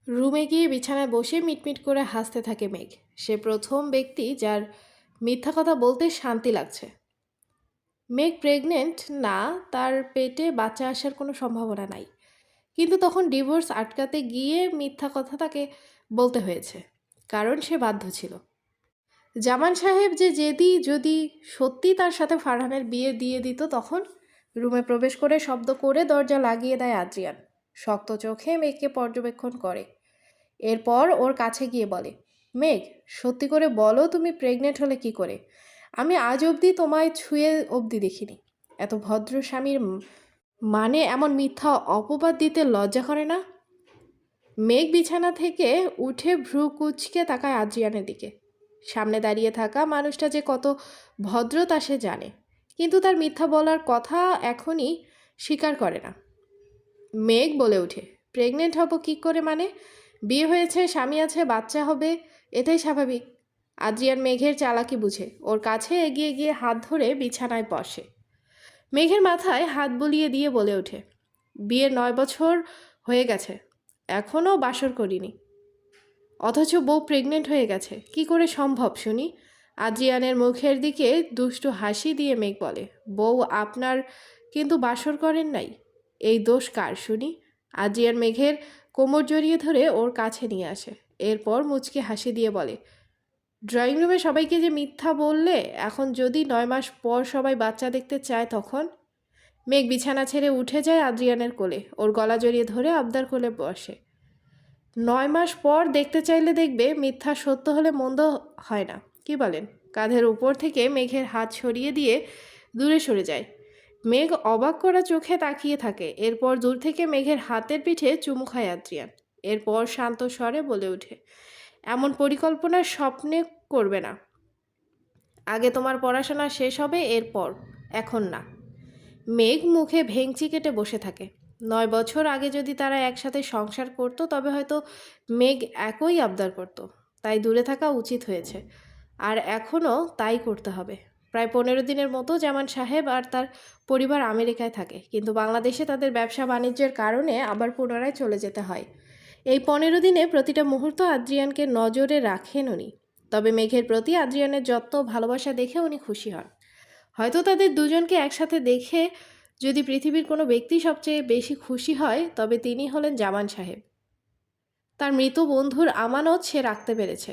রুমে গিয়ে বিছানায় বসে মিটমিট করে হাসতে থাকে মেঘ। সে প্রথম ব্যক্তি যার মিথ্যা কথা বলতে শান্তি লাগছে। মেঘ প্রেগনেন্ট না, তার পেটে বাচ্চা আসার কোনো সম্ভাবনা নাই, কিন্তু তখন ডিভোর্স আটকাতে গিয়ে মিথ্যা কথা তাকে বলতে হয়েছে, কারণ সে বাধ্য ছিল। জামান সাহেব যে যদি সত্যি তার সাথে ফারহানের বিয়ে দিয়ে দিত, তখন রুমে প্রবেশ করে শব্দ করে দরজা লাগিয়ে দেয় আদ্রিয়ান। শক্ত চোখে মেঘকে পর্যবেক্ষণ করে, এরপর ওর কাছে গিয়ে বলে, মেঘ, সত্যি করে বলো তুমি প্রেগনেন্ট হলে কি করে? আমি আজ অবধি তোমায় ছুঁয়ে অবধি দেখিনি। এত ভদ্র স্বামীর মানে এমন মিথ্যা অপবাদ দিতে লজ্জা করে না? মেঘ বিছানা থেকে উঠে ভ্রু কুঁচকে তাকায় আদ্রিয়ানের দিকে। সামনে দাঁড়িয়ে থাকা মানুষটা যে কত ভদ্র তা সে জানে, কিন্তু তার মিথ্যা বলার কথা এখনই স্বীকার করে না। মেঘ বলে ওঠে, প্রেগনেন্ট হব কী করে? মানে বিয়ে হয়েছে, স্বামী আছে, বাচ্চা হবে, এটাই স্বাভাবিক। আদ্রিয়ান মেঘের চালাকি বুঝে ওর কাছে এগিয়ে গিয়ে হাত ধরে বিছানায় বসে। মেঘের মাথায় হাত বুলিয়ে দিয়ে বলে ওঠে, বিয়ের 9 বছর হয়ে গেছে, এখনও বাসর করিনি, অথচ বউ প্রেগনেন্ট হয়ে গেছে, কি করে সম্ভব শুনি? আদ্রিয়ানের মুখের দিকে দুষ্টু হাসি দিয়ে মেঘ বলে, বউ আপনার, কিন্তু বাসর করেন নাই, এই দোষ কার শুনি? আদ্রিয়ান মেঘের কোমর জড়িয়ে ধরে ওর কাছে নিয়ে আসে, এরপর মুচকে হাসি দিয়ে বলে, ড্রয়িং রুমে সবাইকে যে মিথ্যা বললে, এখন যদি 9 মাস পর সবাই বাচ্চা দেখতে চায় তখন? মেঘ বিছানা ছেড়ে উঠে যায় আদ্রিয়ানের কোলে, ওর গলা জড়িয়ে ধরে আবদার কোলে বসে। 9 মাস পর দেখতে চাইলে দেখবে, মিথ্যা সত্য হলে মন্দ হয় না, কি বলেন? কাঁধের উপর থেকে মেঘের হাত সরিয়ে দিয়ে দূরে সরে যায়। মেঘ অবাক করা চোখে তাকিয়ে থাকে, এরপর দূর থেকে মেঘের হাতের পিঠে চুমু খায় আদ্রিয়ান। এরপর শান্ত স্বরে বলে ওঠে, এমন পরিকল্পনা স্বপ্নে করবে না, আগে তোমার পড়াশোনা শেষ হবে, এরপর, এখন না। মেঘ মুখে ভেংচি কেটে বসে থাকে। 9 বছর আগে যদি তারা একসাথে সংসার করত, তবে হয়তো মেঘ একই আবদার করত, তাই দূরে থাকা উচিত হয়েছে, আর এখনও তাই করতে হবে। প্রায় 15 দিনের মতো জামান সাহেব আর তার পরিবার আমেরিকায় থাকে, কিন্তু বাংলাদেশে তাদের ব্যবসা বাণিজ্যের কারণে আবার পুনরায় চলে যেতে হয়। এই 15 দিনে প্রতিটা মুহূর্ত আদ্রিয়ানকে নজরে রাখেন উনি। তবে মেঘের প্রতি আদ্রিয়ানের যত্ন ভালোবাসা দেখে উনি খুশি হন। হয়তো তাদের দুজনকে একসাথে দেখে যদি পৃথিবীর কোনো ব্যক্তি সবচেয়ে বেশি খুশি হয়, তবে তিনি হলেন জামান সাহেব। তার মৃত বন্ধুর আমানত সে রাখতে পেরেছে।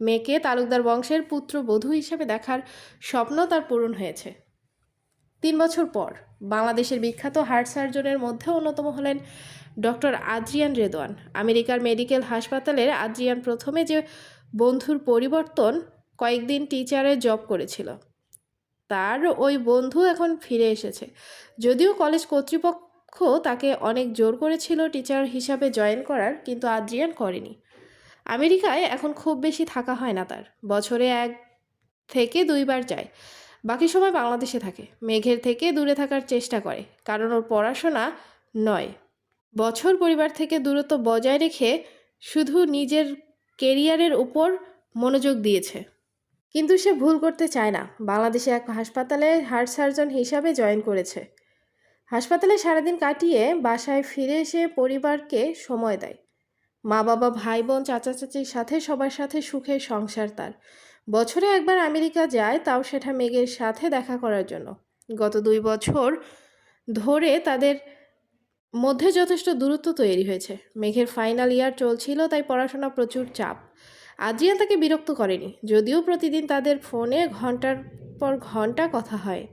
মেয়েকে তালুকদার বংশের পুত্রবধূ হিসেবে দেখার স্বপ্ন তার পূরণ হয়েছে। 3 বছর পর বাংলাদেশের বিখ্যাত হার্ট সার্জনের মধ্যে অন্যতম হলেন ডক্টর আদ্রিয়ান রেদওয়ান। আমেরিকার মেডিকেল হাসপাতালের আদ্রিয়ান প্রথমে যে বন্ধুর পরিবর্তন কয়েকদিন টিচারের জব করেছিল, তার ওই বন্ধু এখন ফিরে এসেছে। যদিও কলেজ কর্তৃপক্ষ তাকে অনেক জোর করেছিল টিচার হিসাবে জয়েন করার, কিন্তু আদ্রিয়ান করেনি। আমেরিকায় এখন খুব বেশি থাকা হয় না তার, বছরে 1 থেকে 2 বার যায়, বাকি সময় বাংলাদেশে থাকে। মেঘের থেকে দূরে থাকার চেষ্টা করে, কারণ ওর পড়াশোনা নয়, বছর পরিবার থেকে দূরত্ব বজায় রেখে শুধু নিজের কেরিয়ারের উপর মনোযোগ দিয়েছে। কিন্তু সে ভুল করতে চায় না, বাংলাদেশে এক হাসপাতালে হার্ট সার্জন হিসাবে জয়েন করেছে। হাসপাতালে সারাদিন কাটিয়ে বাসায় ফিরে এসে পরিবারকে সময় দেয়। মা বাবা, ভাই বোন, চাচা চাচির সাথে সবার সাথে সুখের সংসার তার। বছরে একবার আমেরিকা যায়, তাও সেটা মেঘের সাথে দেখা করার জন্য। গত 2 বছর ধরে তাদের মধ্যে যথেষ্ট দূরত্ব তৈরি হয়েছে। মেঘের ফাইনাল ইয়ার চলছিল, তাই পড়াশোনা প্রচুর চাপ। আদ্রিয়ান তাকে বিরক্ত করেনি, যদিও প্রতিদিন তাদের ফোনে ঘন্টার পর ঘন্টা কথা হয়।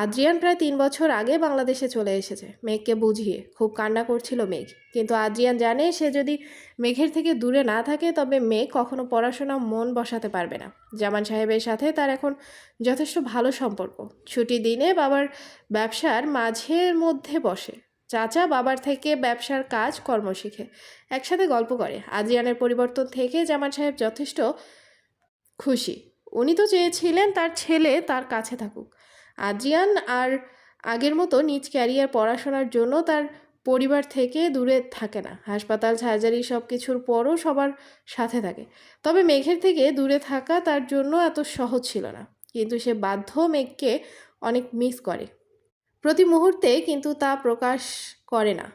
আদ্রিয়ান প্রায় 3 বছর আগে বাংলাদেশে চলে এসেছে মেঘকে বুঝিয়ে। খুব কান্না করছিল মেঘ, কিন্তু আদ্রিয়ান জানে সে যদি মেঘের থেকে দূরে না থাকে, তবে মেঘ কখনো পড়াশোনা মন বসাতে পারবে না। জামান সাহেবের সাথে তার এখন যথেষ্ট ভালো সম্পর্ক। ছুটি দিনে বাবার ব্যবসার মাঝে মধ্যে বসে, চাচা বাবার থেকে ব্যবসার কাজ কর্ম শিখে, একসাথে গল্প করে। আদ্রিয়ানের পরিবর্তন থেকে জামান সাহেব যথেষ্ট খুশি। উনি তো চেয়েছিলেন তার ছেলে তার কাছে থাকুক। আদ্রিয়ান আর আগের মতো নিজ ক্যারিয়ার পড়াশোনার জন্য তার পরিবার থেকে দূরে থাকে না। হাসপাতাল, সার্জারি সব কিছুর পরও সবার সাথে থাকে। তবে মেঘের থেকে দূরে থাকা তার জন্য এত সহজ ছিল না, কিন্তু সে বাধ্য মেঘকে অনেক মিস করে প্রতি মুহূর্তে, কিন্তু তা প্রকাশ করে না।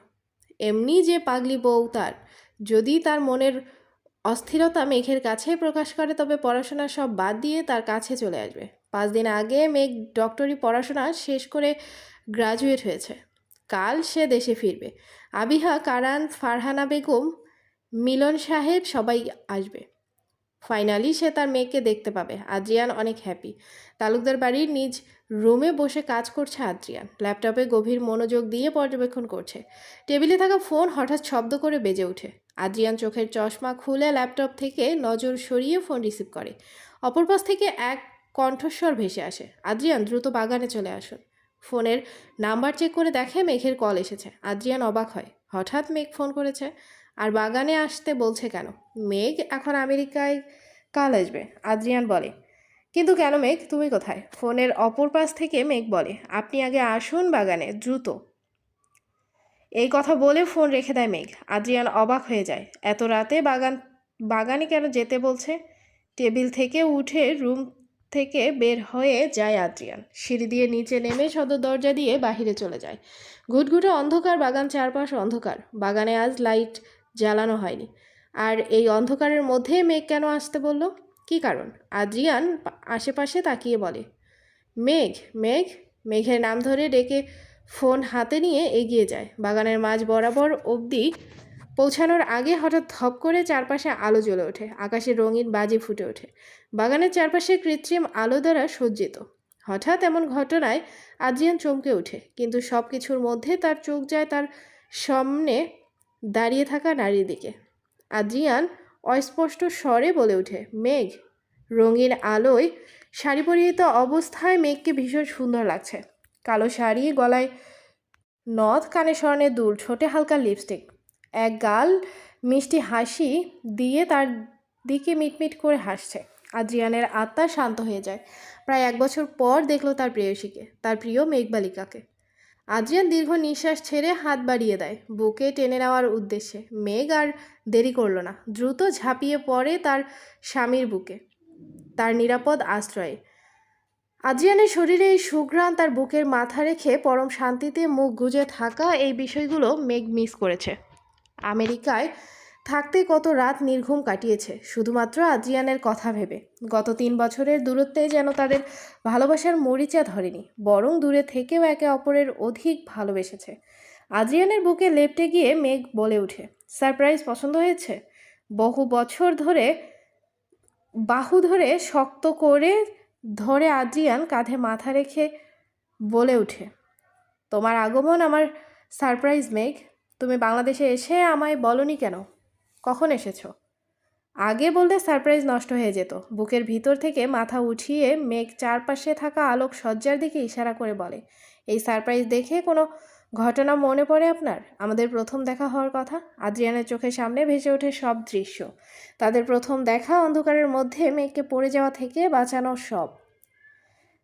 এমনি যে পাগলি বউ তার, যদি তার মনের অস্থিরতা মেঘের কাছে প্রকাশ করে তবে পড়াশোনা সব বাদ দিয়ে তার কাছে চলে আসবে। 5 দিন আগে মেঘ ডক্টরি পড়াশোনা শেষ করে গ্রাজুয়েট হয়েছে। কাল সে দেশে ফিরবে। আবিহা, কারান, ফারহানা বেগম, মিলন সাহেব সবাই আসবে। ফাইনালি সে তার মেয়েকে দেখতে পাবে। আদ্রিয়ান অনেক হ্যাপি। তালুকদার বাড়ির নিজ রুমে বসে কাজ করছে আদ্রিয়ান। ল্যাপটপে গভীর মনোযোগ দিয়ে পর্যবেক্ষণ করছে। টেবিলে থাকা ফোন হঠাৎ শব্দ করে বেজে ওঠে। আদ্রিয়ান চোখের চশমা খুলে ল্যাপটপ থেকে নজর সরিয়ে ফোন রিসিভ করে। অপর পাশ থেকে এক কণ্ঠস্বর ভেসে আসে, আদ্রিয়ান দ্রুত বাগানে চলে আসুন। ফোনের নাম্বার চেক করে দেখে মেঘের কল এসেছে। আদ্রিয়ান অবাক হয়, হঠাৎ মেঘ ফোন করেছে, আর বাগানে আসতে বলছে কেন? মেঘ এখন আমেরিকায় কাল আসবে, আদ্রিয়ান বলে। কিন্তু কেন মেঘ, তুমি কোথায়? ফোনের অপর পাশ থেকে মেঘ বলে, আপনি আগে আসুন বাগানে, দ্রুত। এই কথা বলে ফোন রেখে দেয় মেঘ। আদ্রিয়ান অবাক হয়ে যায়, এত রাতে বাগানে কেন যেতে বলছে? টেবিল থেকে উঠে রুম থেকে বের হয়ে যায় আদ্রিয়ান। সিঁড়ি দিয়ে নিচে নেমে সদর দরজা দিয়ে বাহিরে চলে যায়। ঘুটঘুটে অন্ধকার, বাগান চারপাশ অন্ধকার। বাগানে আজ লাইট জ্বালানো হয়নি। আর এই অন্ধকারের মধ্যে মেঘ কেন আসতে বলল? কি কারণ? আদ্রিয়ান আশেপাশে তাকিয়ে বলে, মেঘ, মেঘ। মেঘের নাম ধরে ডেকে ফোন হাতে নিয়ে এগিয়ে যায়। বাগানের মাঝ বরাবর অবধি পৌঁছানোর আগে হঠাৎ ধপ করে চারপাশে আলো জ্বলে ওঠে। আকাশে রঙিন বাজি ফুটে ওঠে। বাগানের চারপাশে কৃত্রিম আলো দ্বারা সজ্জিত। হঠাৎ এমন ঘটনায় আদ্রিয়ান চমকে ওঠে, কিন্তু সব কিছুর মধ্যে তার চোখ যায় তার সামনে দাঁড়িয়ে থাকা নারীর দিকে। আদ্রিয়ান অস্পষ্ট স্বরে বলে ওঠে, মেঘ। রঙিন আলোয় শাড়ি পরিহিত অবস্থায় মেঘকে ভীষণ সুন্দর লাগছে। কালো শাড়ি, গলায় নথ, কানে স্বর্ণের দুল, ঠোঁটে হালকা লিপস্টিক। এক গাল মিষ্টি হাসি দিয়ে তার দিকে মিটমিট করে হাসছে। আদ্রিয়ানের আত্মা শান্ত হয়ে যায়। প্রায় 1 বছর পর দেখলো তার প্রেয়সীকে, তার প্রিয় মেঘবালিকাকে। আদ্রিয়ান দীর্ঘ নিঃশ্বাস ছেড়ে হাত বাড়িয়ে দেয় বুকে টেনে নেওয়ার উদ্দেশ্যে। মেঘ আর দেরি করলো না, দ্রুত ঝাঁপিয়ে পড়ে তার স্বামীর বুকে, তার নিরাপদ আশ্রয়ে। আদ্রিয়ানের শরীরে এই সুঘ্রাণ, তার বুকের মাথা রেখে পরম শান্তিতে মুখ গুজে থাকা, এই বিষয়গুলো মেঘ মিস করেছে। আমেরিকায় থাকতে কত রাত নির্ঘুম কাটিয়েছে শুধুমাত্র আদ্রিয়ানের কথা ভেবে। গত 3 বছরের দূরত্বে যেন তাদের ভালোবাসার মরিচা ধরেনি, বরং দূরে থেকেও একে অপরের অধিক ভালোবেসেছে। আদ্রিয়ানের বুকে লেপ্টে গিয়ে মেঘ বলে ওঠে, সারপ্রাইজ পছন্দ হয়েছে? বহু বছর ধরে বাহু ধরে শক্ত করে ধরে আদ্রিয়ান কাঁধে মাথা রেখে বলে ওঠে, তোমার আগমন আমার সারপ্রাইজ মেঘ। তুমি বাংলাদেশে এসে আমায় বলনি কেন? কখন এসেছো? আগে বললে সারপ্রাইজ নষ্ট হয়ে যেত। বুকের ভিতর থেকে মাথা উঠিয়ে মেঘ চারপাশে থাকা আলোক সজ্জার দিকে ইশারা করে বলে, এই সারপ্রাইজ দেখে কোনো ঘটনা মনে পড়ে আপনার? আমাদের প্রথম দেখা হওয়ার কথা। আদ্রিয়ানের চোখের সামনে ভেসে ওঠে সব দৃশ্য। তাদের প্রথম দেখা, অন্ধকারের মধ্যে মেঘকে পড়ে যাওয়া থেকে বাঁচানো সব।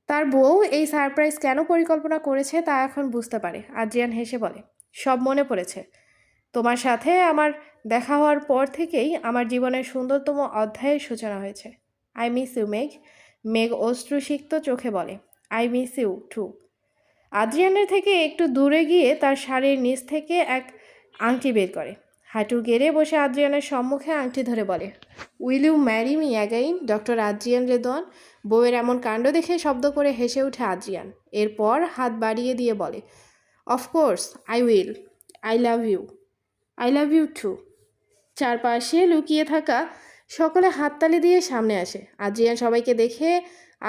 তার বউ এই সারপ্রাইজ কেন পরিকল্পনা করেছে তা এখন বুঝতে পারে। আদ্রিয়ান হেসে বলে, সব মনে পড়েছে। তোমার সাথে আমার দেখা হওয়ার পর থেকেই আমার জীবনের সুন্দরতম অধ্যায়ের সূচনা হয়েছে। আই মিস ইউ মেঘ। মেঘ অশ্রুসিক্ত চোখে বলে, আই মিস ইউ টু। আদ্রিয়ানের থেকে একটু দূরে গিয়ে তার শাড়ির নিচ থেকে এক আংটি বের করে। হাঁটু গেড়ে বসে আদ্রিয়ানের সম্মুখে আংটি ধরে বলে, will you marry me again doctor Adrian Redwan? বউয়ের এমন কাণ্ড দেখে শব্দ করে হেসে ওঠে আদ্রিয়ান। এরপর হাত বাড়িয়ে দিয়ে বলে, of course I will. I love you. I love you too. চারপাশে লুকিয়ে থাকা সকলে হাততালি দিয়ে সামনে আসে। আদ্রিয়ান সবাইকে দেখে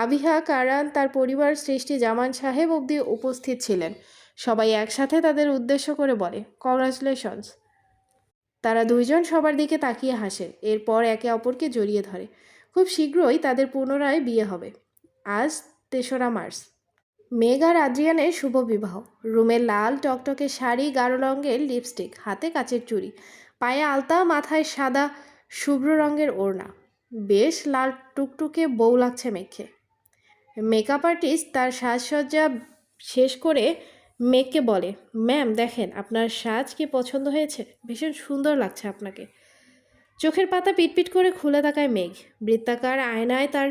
আবিহা, কারান, তার পরিবার, সৃষ্টি, জামান সাহেব অবধি উপস্থিত ছিলেন। সবাই একসাথে তাদের উদ্দেশ্য করে বলে, কংগ্রাচুলেশনস। তারা দুইজন সবার দিকে তাকিয়ে হাসে। এরপর একে অপরকে জড়িয়ে ধরে। খুব শীঘ্রই তাদের পুনরায় বিয়ে হবে। আজ 3রা মার্চ। মেঘ আর আদ্রিয়ানের শুভ বিবাহ। রুমে লাল টকটকে শাড়ি, গাঢ় রঙের লিপস্টিক, হাতে কাচের চুড়ি, পায়ে আলতা, মাথায় সাদা শুভ্র রঙের ওড়না। বেশ লাল টুকটুকে বউ লাগছে মেঘকে। মেকআপ আর্টিস্ট তার সাজসজ্জা শেষ করে মেঘকে বলে, ম্যাম দেখেন আপনার সাজ কি পছন্দ হয়েছে? ভীষণ সুন্দর লাগছে আপনাকে। চোখের পাতা পিটপিট করে খুলে তাকায় মেঘ। বৃত্তাকার আয়নায় তার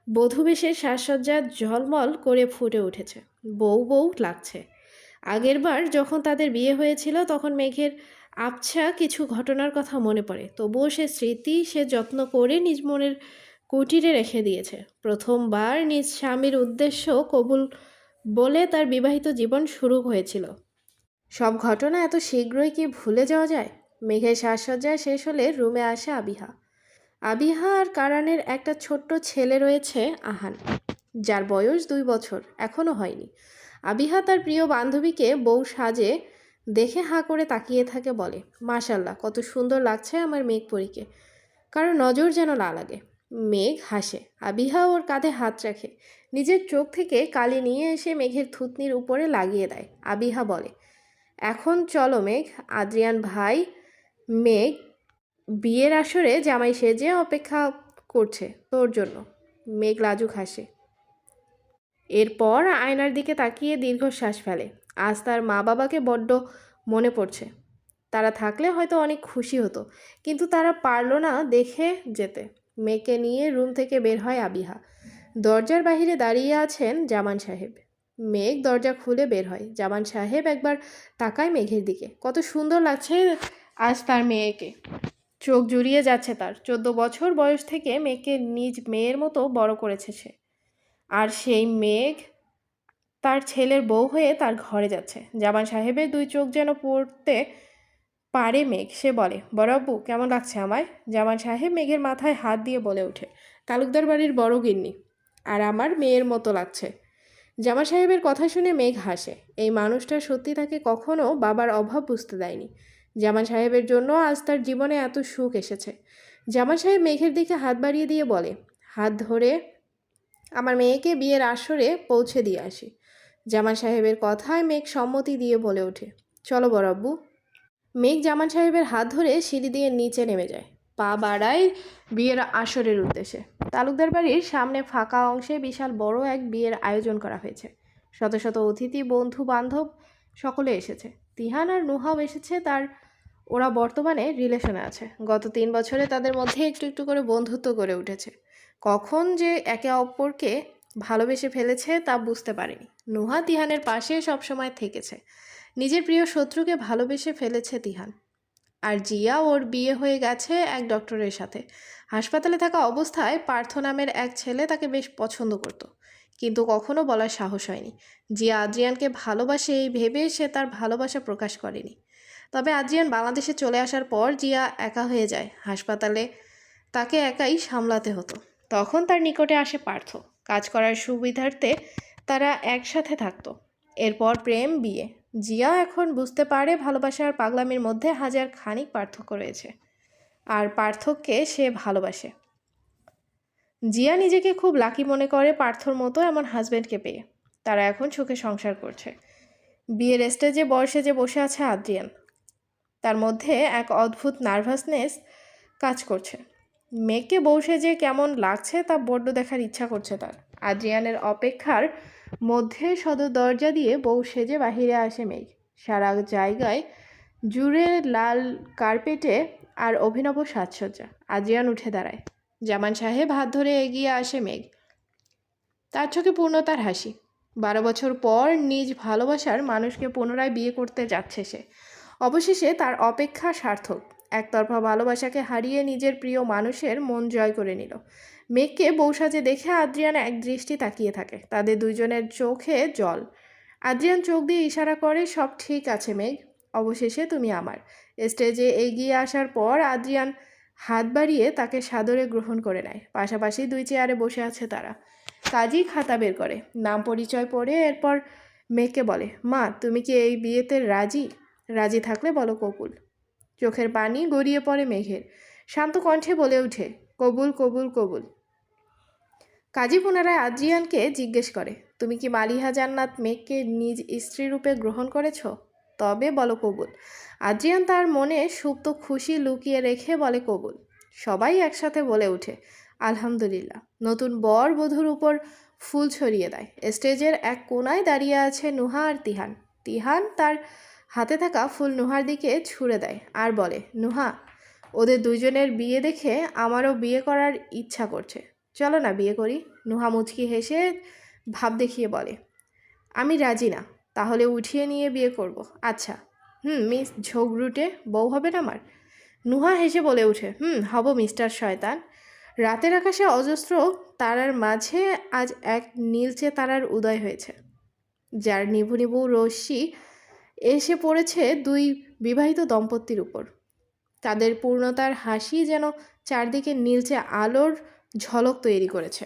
বধূবেশের সাজসজ্জা ঝলমল করে ফুটে উঠেছে। বউ বউ লাগছে। আগেরবার যখন তাদের বিয়ে হয়েছিল তখন মেঘের আবছা কিছু ঘটনার কথা মনে পড়ে, তবুও সে যত্ন করে নিজ মনের কুটিরে রেখে দিয়েছে। প্রথমবার নিজ স্বামীর উদ্দেশ্য কবুল বলে তার বিবাহিত জীবন শুরু হয়েছিল। সব ঘটনা এত শীঘ্রই কি ভুলে যাওয়া যায়? মেঘের সাজসজ্জা শেষ হলে রুমে আসে আবিহা। আবিহা আর কারানের একটা ছোট্ট ছেলে রয়েছে, আহান, যার বয়স 2 বছর এখনও হয়নি। আবিহা তার প্রিয় বান্ধবীকে বউ সাজে দেখে হাঁ করে তাকিয়ে থাকে, বলে, মাশাল্লাহ, কত সুন্দর লাগছে আমার মেঘপরীকে, কারো নজর যেন না লাগে। মেঘ হাসে। আবিহা ওর কাঁধে হাত রাখে, নিজের চোখ থেকে কালি নিয়ে এসে মেঘের থুতনির উপরে লাগিয়ে দেয়। আবিহা বলে, এখন চলো মেঘ, আদ্রিয়ান ভাই মেঘ বিয়ের আসরে জামাই সেজে অপেক্ষা করছে তোর জন্য। মেঘ লাজুক হাসে। এরপর আয়নার দিকে তাকিয়ে দীর্ঘশ্বাস ফেলে। আজ তার মা বাবাকে বড্ড মনে পড়ছে। তারা থাকলে হয়তো অনেক খুশি হতো, কিন্তু তারা পারল না দেখে যেতে। মেয়েকে নিয়ে রুম থেকে বের হয় আবিহা। দরজার বাহিরে দাঁড়িয়ে আছেন জামান সাহেব। মেঘ দরজা খুলে বের হয়। জামান সাহেব একবার তাকায় মেঘের দিকে। কত সুন্দর লাগছে আজ তার মেয়েকে। চোখ জুড়িয়ে যাচ্ছে তার। 14 বছর বয়স থেকে মেয়েকে নিজ মেয়ের মতো বড় করেছে সে। আর সেই মেঘ তার ছেলের বউ হয়ে তার ঘরে যাচ্ছে। জামান সাহেবের 2 চোখ যেন পড়তে পারে মেঘ। সে বলে, বড় আব্বু, কেমন লাগছে আমায়? জামান সাহেব মেঘের মাথায় হাত দিয়ে বলে ওঠে, তালুকদার বাড়ির বড় গিন্নি, আর আমার মেয়ের মতো লাগছে। জামান সাহেবের কথা শুনে মেঘ হাসে। এই মানুষটা সত্যি তাকে কখনো বাবার অভাব বুঝতে দেয়নি। জামান সাহেবের জন্য আজ তার জীবনে এত সুখ এসেছে। জামান সাহেব মেঘের দিকে হাত বাড়িয়ে দিয়ে বলে, হাত ধরে আমার মেয়েকে বিয়ের আসরে পৌঁছে দিয়ে আসি। জামান সাহেবের কথায় মেঘ সম্মতি দিয়ে বলে ওঠে, চলো বড় আব্বু। মেঘ জামান সাহেবের হাত ধরে সিঁড়ি দিয়ে নিচে নেমে যায়, পা বাড়ায় বিয়ের আসরের উদ্দেশ্যে। তালুকদার বাড়ির সামনে ফাঁকা অংশে বিশাল বড় এক বিয়ের আয়োজন করা হয়েছে। শত শত অতিথি, বন্ধু বান্ধব সকলে এসেছে। তিহান আর নুহাও এসেছে। ওরা বর্তমানে রিলেশনে আছে। গত 3 বছরে তাদের মধ্যে একটু একটু করে বন্ধুত্ব গড়ে উঠেছে। কখন যে একে অপরকে ভালোবেসে ফেলেছে তা বুঝতে পারেনি। নুহা তিহানের পাশে সবসময় থেকেছে। নিজের প্রিয় শত্রুকে ভালোবেসে ফেলেছে তিহান। আর জিয়া, ওর বিয়ে হয়ে গেছে এক ডক্টরের সাথে। হাসপাতালে থাকা অবস্থায় পার্থ নামের এক ছেলে তাকে বেশ পছন্দ করত, কিন্তু কখনো বলার সাহস হয়নি। জিয়া আদ্রিয়ানকে ভালোবাসে এই ভেবে সে তার ভালোবাসা প্রকাশ করেনি। তবে আদ্রিয়ান বাংলাদেশে চলে আসার পর জিয়া একা হয়ে যায়। হাসপাতালে তাকে একাই সামলাতে হতো। তখন তার নিকটে আসে পার্থ। কাজ করার সুবিধার্থে তারা একসাথে থাকতো। এরপর প্রেম, বিয়ে। জিয়া এখন বুঝতে পারে ভালোবাসা আর পাগলামির মধ্যে হাজার খানিক পার্থক্য রয়েছে, আর পার্থক্যে সে ভালোবাসে। জিয়া নিজেকে খুব লাকি মনে করে পার্থর মতো এমন হাজব্যান্ডকে পেয়ে। তারা এখন সুখে সংসার করছে। বিয়ের স্টেজে বয়সে যে বসে আছে আদ্রিয়ান, তার মধ্যে এক অদ্ভুত নার্ভাসনেস কাজ করছে। মেয়েকে বউ সেজে কেমন লাগছে তা বড্ড দেখার ইচ্ছা করছে তার। আদ্রিয়ানের অপেক্ষার মধ্যে সদর দরজা দিয়ে বউ সেজে বাহিরে আসে মেঘ। সারা জায়গায় জুড়ে লাল কার্পেটে আর অভিনব সাজসজ্জা। আদ্রিয়ান উঠে দাঁড়ায়। জামান সাহেব হাত ধরে এগিয়ে আসে মেঘ। তার চোখে পূর্ণতার হাসি। 12 বছর পর নিজ ভালোবাসার মানুষকে পুনরায় বিয়ে করতে যাচ্ছে সে। অবশেষে তার অপেক্ষা সার্থক। একতরফা ভালোবাসাকে হারিয়ে নিজের প্রিয় মানুষের মন জয় করে নিল। মেঘকে বউ সাজে দেখে আদ্রিয়ান এক দৃষ্টি তাকিয়ে থাকে। তাদের দুইজনের চোখে জল। আদ্রিয়ান চোখ দিয়ে ইশারা করে, সব ঠিক আছে মেঘ, অবশেষে তুমি আমার। স্টেজে এগিয়ে আসার পর আদ্রিয়ান হাত বাড়িয়ে তাকে সাদরে গ্রহণ করে নেয়। পাশাপাশি 2 চেয়ারে বসে আছে তারা। কাজী খাতা বের করে, নাম পরিচয় পড়ে এরপর মেঘকে বলে, মা, তুমি কি এই বিয়েতে রাজি? রাজি থাকলে বলো কবুল। চোখের পানি গড়িয়ে পড়ে মেঘের। শান্ত কণ্ঠে বলে ওঠে, কবুল, কবুল, কবুল। কাজী পুনরায় আদ্রিয়ানকে জিজ্ঞেস করে, তুমি কি মালিহা জান্নাত মেঘকে নিজ স্ত্রী রূপে গ্রহণ করেছ? তবে বলো কবুল। আদ্রিয়ান তার মনে সুপ্ত খুশি লুকিয়ে রেখে বলে কবুল। সবাই একসাথে বলে ওঠে, আলহামদুলিল্লাহ। নতুন বর বধূর উপর ফুল ছড়িয়ে দেয়। স্টেজের এক কোনায় দাঁড়িয়ে আছে নুহা আর তিহান। তিহান তার হাতে থাকা ফুল নুহার দিকে ছুঁড়ে দেয় আর বলে, নুহা, ওদের দুজনের বিয়ে দেখে আমারও বিয়ে করার ইচ্ছা করছে, চলো না বিয়ে করি। নুহা মুচকি হেসে ভাব দেখিয়ে বলে, আমি রাজি না। তাহলে উঠিয়ে নিয়ে বিয়ে করব। আচ্ছা, মিস ঝোগরুটে বউ হবেন আমার? নুহা হেসে বলে ওঠে, হব মিস্টার শয়তান। রাতের আকাশে অজস্র তারার মাঝে আজ এক নীলচে তারার উদয় হয়েছে, যার নিভু নিভু রশ্মি এসে পড়েছে দুই বিবাহিত দম্পতির উপর। তাদের পূর্ণতার হাসি যেন চারদিকে নীলচে আলোর ঝলক তৈরি করেছে।